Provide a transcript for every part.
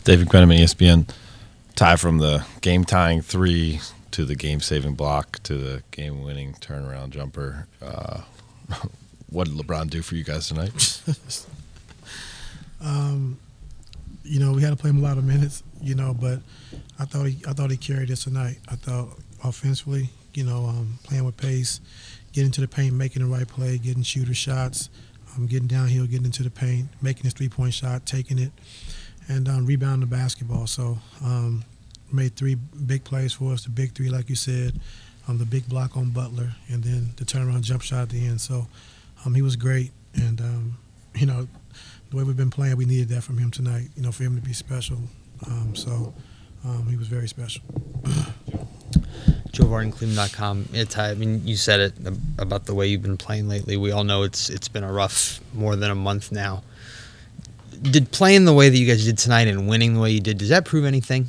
David Quenneman, ESPN. Tie from the game-tying three to the game-saving block to the game-winning turnaround jumper. What did LeBron do for you guys tonight? We had to play him a lot of minutes, but I thought he carried us tonight. I thought offensively, playing with pace, getting to the paint, making the right play, getting shooter shots, getting downhill, getting into the paint, making his three-point shot, taking it, and rebounding the basketball. So made three big plays for us, the big three, like you said, the big block on Butler, and then the turnaround jump shot at the end. So he was great, and, the way we've been playing, we needed that from him tonight, for him to be special. He was very special. Joe Varden, Cleveland.com. I mean, you said it about the way you've been playing lately. We all know it's been a rough more than a month now. Did playing the way that you guys did tonight and winning the way you did, does that prove anything?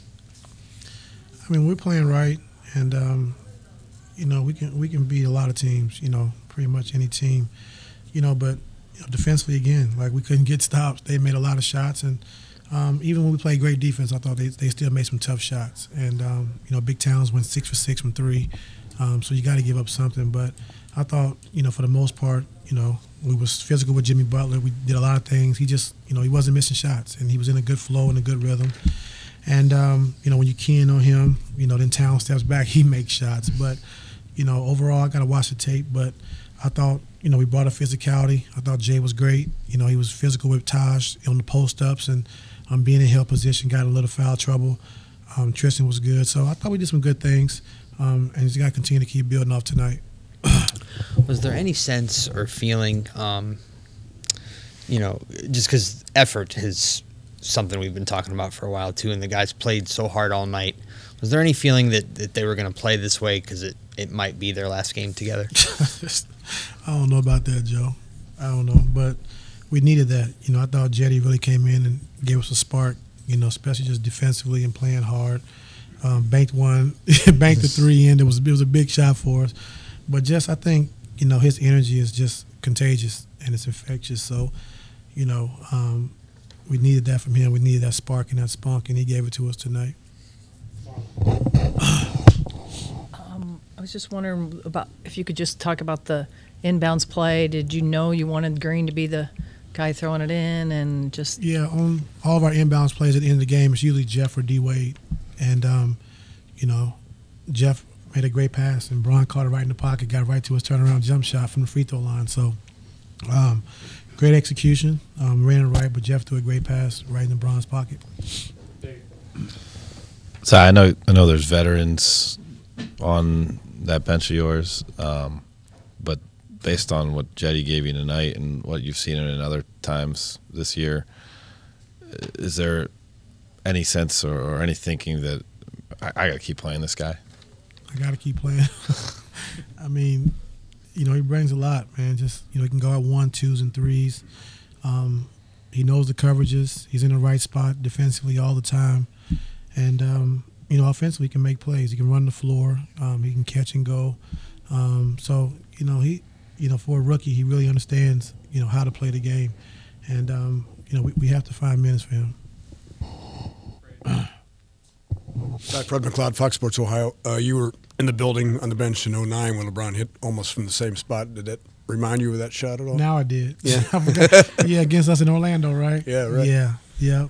I mean, we're playing right, and we can beat a lot of teams. Pretty much any team. But defensively again, like we couldn't get stops. They made a lot of shots, and even when we played great defense, I thought they still made some tough shots. And Big Towns went 6 for 6 from three, so you got to give up something. But I thought, for the most part, we was physical with Jimmy Butler. We did a lot of things. He just, he wasn't missing shots, and he was in a good flow and a good rhythm. And when you key in on him, then Towns steps back, he makes shots. But overall, I got to watch the tape. But I thought, we brought a physicality. I thought Jay was great. He was physical with Taj on the post-ups and being in held position, got a little foul trouble. Tristan was good. So I thought we did some good things, and just got to continue to keep building off tonight. Was there any sense or feeling, just because effort is something we've been talking about for a while too, and the guys played so hard all night, was there any feeling that they were going to play this way because it might be their last game together? I don't know about that, Joe. I don't know, but we needed that. I thought Jetty really came in and gave us a spark, especially just defensively and playing hard. Banked the three in. It was a big shot for us. But just I think, his energy is just contagious and it's infectious. So, we needed that from him. We needed that spark and that spunk, and he gave it to us tonight. I was just wondering about if you could just talk about the inbounds play. Did you know you wanted Green to be the guy throwing it in, and just on all of our inbounds plays at the end of the game, it's usually Jeff or D Wade, and Jeff made a great pass, and Bron caught it right in the pocket, got right to his turnaround jump shot from the free throw line. So great execution, ran it right, but Jeff threw a great pass right in Bron's pocket. So I know there's veterans on that bench of yours, but based on what Jetty gave you tonight and what you've seen in other times this year, is there any sense or any thinking that I got to keep playing this guy? I got to keep playing. I mean, he brings a lot, man. Just, he can go out 1, 2s, and 3s. He knows the coverages. He's in the right spot defensively all the time. And, offensively, he can make plays. He can run the floor. He can catch and go. So, for a rookie, he really understands, how to play the game. And, we have to find minutes for him. Fred McLeod, Fox Sports Ohio. You were in the building on the bench in 2009 when LeBron hit almost from the same spot. Did that remind you of that shot at all? Now I did. Yeah. Yeah, against us in Orlando, right? Yeah, right. Yeah.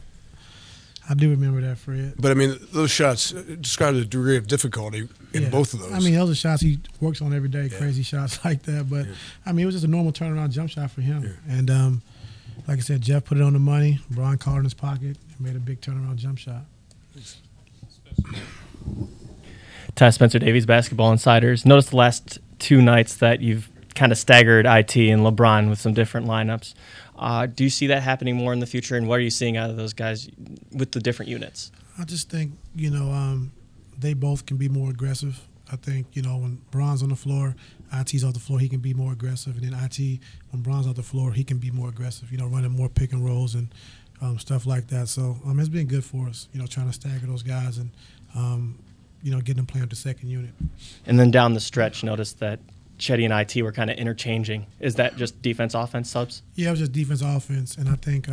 I do remember that, Fred. But, I mean, those shots describe the degree of difficulty in both of those. I mean, those are shots he works on every day, crazy shots like that. But, I mean, it was just a normal turnaround jump shot for him. Yeah. And, like I said, Jeff put it on the money. Bron caught it in his pocket and made a big turnaround jump shot. Ty Spencer Davies, Basketball Insiders. Noticed the last two nights that you've kind of staggered IT and LeBron with some different lineups. Do you see that happening more in the future, and what are you seeing out of those guys with the different units? I just think, they both can be more aggressive. I think, when Bron's on the floor, IT's off the floor, he can be more aggressive. And then IT, when Bron's off the floor, he can be more aggressive, running more pick and rolls and stuff like that. So it's been good for us, trying to stagger those guys and, getting them playing with the second unit. And then down the stretch, noticed that Chetty and IT were kind of interchanging. Is that just defense-offense subs? Yeah, it was just defense-offense. And I think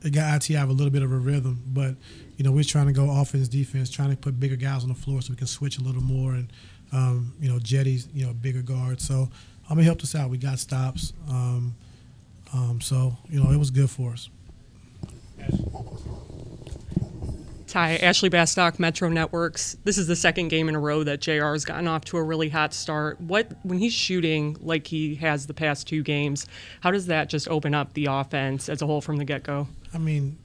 it got IT have a little bit of a rhythm, but we're trying to go offense, defense, trying to put bigger guys on the floor so we can switch a little more, and Jetty's bigger guard. So it helped us out. We got stops, so it was good for us. Ty, Ashley Bastock, Metro Networks. This is the second game in a row that JR has gotten off to a really hot start. When he's shooting like he has the past 2 games, how does that just open up the offense as a whole from the get-go? I mean,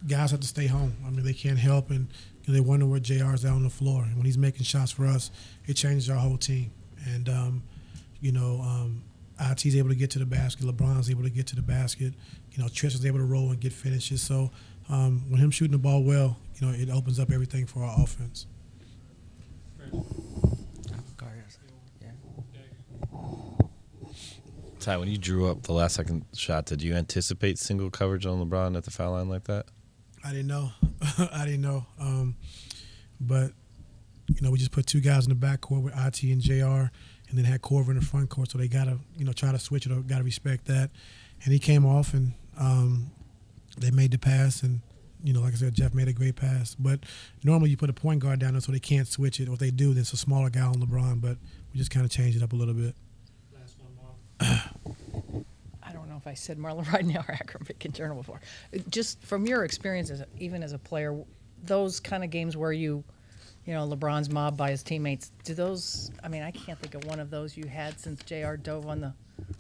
guys have to stay home. I mean, they can't help, and they wonder where JR is out on the floor. And when he's making shots for us, it changes our whole team. And, IT's able to get to the basket. LeBron's able to get to the basket. Trish is able to roll and get finishes. So when him shooting the ball well, it opens up everything for our offense. Ty, when you drew up the last second shot, did you anticipate single coverage on LeBron at the foul line like that? I didn't know. But we just put 2 guys in the backcourt with IT and JR, and then had Corver in the front court. So they gotta try to switch it or gotta respect that. And he came off, and they made the pass, and like I said, Jeff made a great pass. But normally you put a point guard down there so they can't switch it. Or if they do, then it's a smaller guy on LeBron. But we just kind of changed it up a little bit. I don't know if I said Marlon right now or Akron Beacon Journal before. Just from your experience, even as a player, those kind of games where LeBron's mobbed by his teammates, I can't think of one of those you had since JR dove on the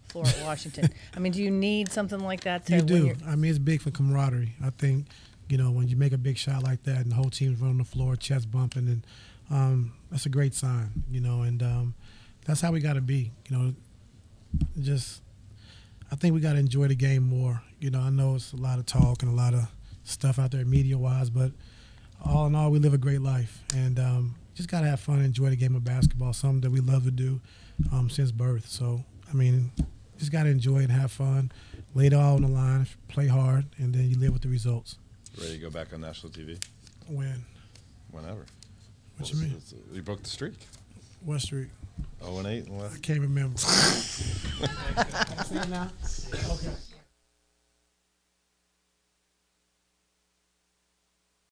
floor at Washington. Do you need something like that? You do. It's big for camaraderie. I think, when you make a big shot like that and the whole team's running the floor, chest bumping, and that's a great sign, and that's how we got to be, I think we got to enjoy the game more. I know it's a lot of talk and a lot of stuff out there media-wise, but all in all, we live a great life, and just got to have fun and enjoy the game of basketball, something that we love to do since birth. So, just got to enjoy it and have fun, lay it all on the line, play hard, and then you live with the results. Ready to go back on national TV? When? Whenever. What you mean? We broke the streak. What streak? 0-8 and I left. can't remember.